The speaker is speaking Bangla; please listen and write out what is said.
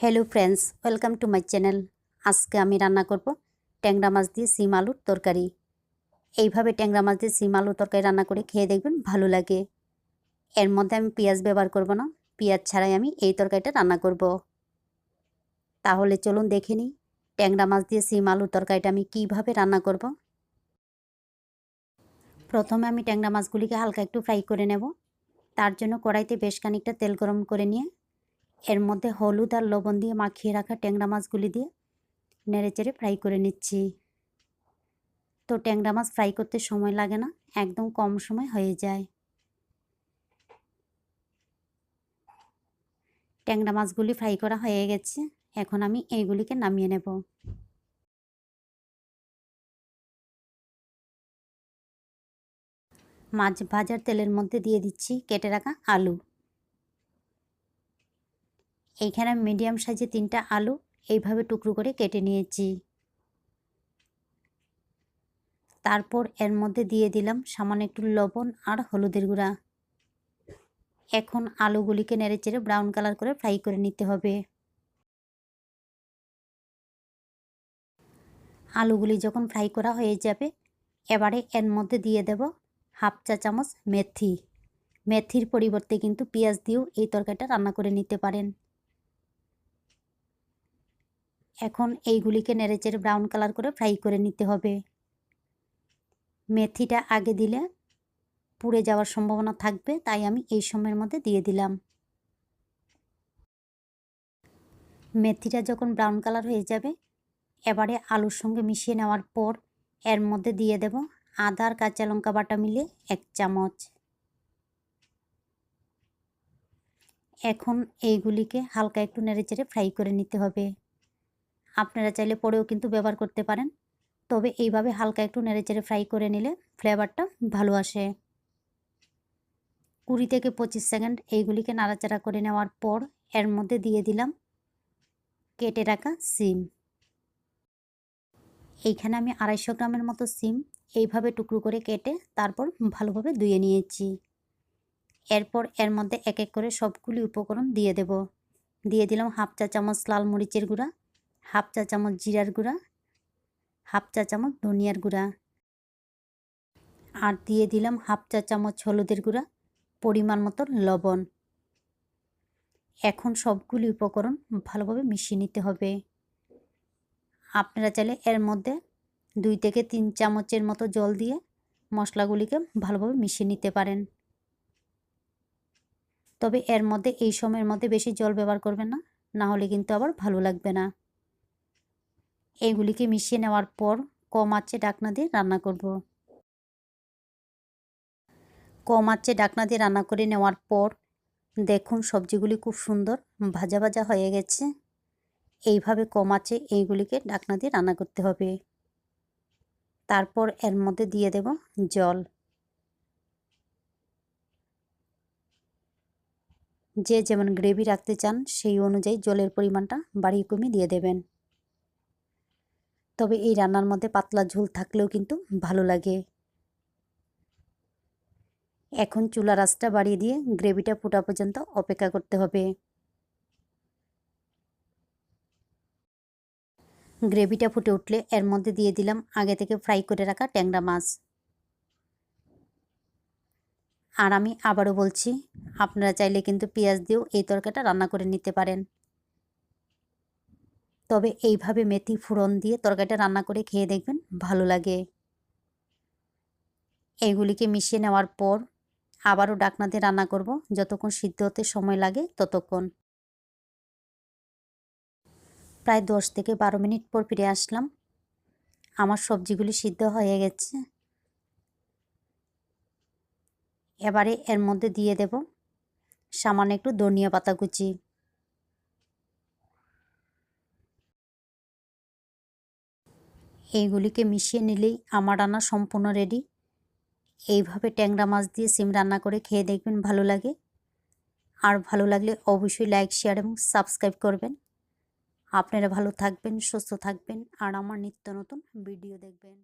Hello friends, welcome to my channel. আজকে আমি রান্না করব ট্যাংরা মাছ দিয়ে সিম আলুর তরকারি। এইভাবে ট্যাংরা মাছ দিয়ে সিম আলুর তরকারি রান্না করে খেয়ে দেখবেন, ভালো লাগে। এর মধ্যে আমি পেঁয়াজ ব্যবহার করব না, পেঁয়াজ ছাড়াই আমি এই তরকারিটা রান্না করব। তাহলে চলুন দেখে নিই ট্যাংরা মাছ দিয়ে সিম আলুর তরকারিটা আমি কিভাবে রান্না করব। প্রথমে আমি ট্যাংরা মাছগুলিকে হালকা একটু ফ্রাই করে নেব। তার জন্য কড়াইতে বেশ খানিকটা তেল গরম করে নিয়ে এর মধ্যে হলুদ আর লবণ দিয়ে মাখিয়ে রাখা ট্যাংরা মাছগুলি দিয়ে নেড়েচেড়ে ফ্রাই করে নিচ্ছি। তো ট্যাংরা মাছ ফ্রাই করতে সময় লাগে না, একদম কম সময় হয়ে যায়। ট্যাংরা মাছগুলি ফ্রাই করা হয়ে গেছে, এখন আমি এইগুলিকে নামিয়ে নেব। মাছ ভাজার তেলের মধ্যে দিয়ে দিচ্ছি কেটে রাখা আলু। এইখানে মিডিয়াম সাইজে 3টা আলু এইভাবে টুকরো করে কেটে নিয়েছি। তারপর এর মধ্যে দিয়ে দিলাম সামান্য একটু লবণ আর হলুদের গুঁড়া। এখন আলুগুলিকে নেড়েচেড়ে ব্রাউন কালার করে ফ্রাই করে নিতে হবে। আলুগুলি যখন ফ্রাই করা হয়ে যাবে, এবারে এর মধ্যে দিয়ে দেব হাফ চা চামচ মেথি। মেথির পরিবর্তে কিন্তু পেঁয়াজ দিয়েও এই তরকারিটা রান্না করে নিতে পারেন। এখন এইগুলিকে নেড়েচেড়ে ব্রাউন কালার করে ফ্রাই করে নিতে হবে। মেথিটা আগে দিলে পুড়ে যাওয়ার সম্ভাবনা থাকবে, তাই আমি এই সময়ের মধ্যে দিয়ে দিলাম। মেথিটা যখন ব্রাউন কালার হয়ে যাবে, এবারে আলুর সঙ্গে মিশিয়ে নেওয়ার পর এর মধ্যে দিয়ে দেব আদা আর কাঁচা লঙ্কা বাটা মিলে 1 চামচ। এখন এইগুলিকে হালকা একটু নেড়েচেড়ে ফ্রাই করে নিতে হবে। আপনারা চাইলে পরেও কিন্তু ব্যবহার করতে পারেন, তবে এইভাবে হালকা একটু নেড়েচেড়ে ফ্রাই করে নিলে ফ্লেভারটা ভালো আসে। 20 থেকে 25 সেকেন্ড এইগুলিকে নাড়াচাড়া করে নেওয়ার পর এর মধ্যে দিয়ে দিলাম কেটে রাখা সিম। এইখানে আমি 250 গ্রামের মতো সিম এইভাবে টুকরো করে কেটে তারপর ভালোভাবে ধুয়ে নিয়েছি। এরপর এর মধ্যে এক এক করে সবগুলি উপকরণ দিয়ে দেব। দিয়ে দিলাম হাফ চা চামচ লাল মরিচের গুঁড়া, হাফ চা চামচ জিরার গুঁড়া, হাফ চা চামচ ধনিয়ার গুঁড়া, আর দিয়ে দিলাম হাফ চা চামচ হলুদের গুঁড়া, পরিমাণ মতো লবণ। এখন সবগুলি উপকরণ ভালোভাবে মিশিয়ে নিতে হবে। আপনারা চাইলে এর মধ্যে 2 থেকে 3 চামচের মতো জল দিয়ে মশলাগুলিকে ভালোভাবে মিশিয়ে নিতে পারেন। তবে এর মধ্যে এই সময়ের মধ্যে বেশি জল ব্যবহার করবেন না, না হলে কিন্তু আবার ভালো লাগবে না। এইগুলিকে মিশিয়ে নেওয়ার পর কম আঁচে ঢাকনা দিয়ে রান্না করব। কম আঁচে ঢাকনা দিয়ে রান্না করে নেওয়ার পর দেখুন সবজিগুলি খুব সুন্দর ভাজা ভাজা হয়ে গেছে। এইভাবে কম আঁচে এইগুলিকে ঢাকনা দিয়ে রান্না করতে হবে। তারপর এর মধ্যে দিয়ে দেব জল। যে যেমন গ্রেভি রাখতে চান সেই অনুযায়ী জলের পরিমাণটা বাড়িয়ে কমিয়ে দিয়ে দেবেন। তবে এই রান্নার মধ্যে পাতলা ঝোল থাকলেও কিন্তু ভালো লাগে। এখন চুলার আঁচটা বাড়িয়ে দিয়ে গ্রেভিটা ফোটা পর্যন্ত অপেক্ষা করতে হবে। গ্রেভিটা ফুটে উঠলে এর মধ্যে দিয়ে দিলাম আগে থেকে ফ্রাই করে রাখা ট্যাংরা মাছ। আর আমি আবারও বলছি, আপনারা চাইলে কিন্তু পেঁয়াজ দিয়েও এই তরকারিটা রান্না করে নিতে পারেন। তবে এইভাবে মেথি ফোড়ন দিয়ে তরকারিটা রান্না করে খেয়ে দেখবেন, ভালো লাগে। এইগুলিকে মিশিয়ে নেওয়ার পর আবারও ঢাকনা দিয়ে রান্না করব, যতক্ষণ সিদ্ধ হতে সময় লাগে ততক্ষণ। প্রায় 10 থেকে 12 মিনিট পর ফিরে আসলাম। আমার সবজিগুলি সিদ্ধ হয়ে গেছে। এবারে এর মধ্যে দিয়ে দেব সামান্য একটু ধনিয়া পাতা কুচি। এইগুলিকে মিশিয়ে নিলেই আমার রান্না সম্পূর্ণ রেডি। এইভাবে ট্যাংরা মাছ দিয়ে সিম রান্না করে খেয়ে দেখবেন, ভালো লাগে। আর ভালো লাগলে অবশ্যই লাইক, শেয়ার এবং সাবস্ক্রাইব করবেন। আপনারা ভালো থাকবেন, সুস্থ থাকবেন আর আমার নিত্য নতুন ভিডিও দেখবেন।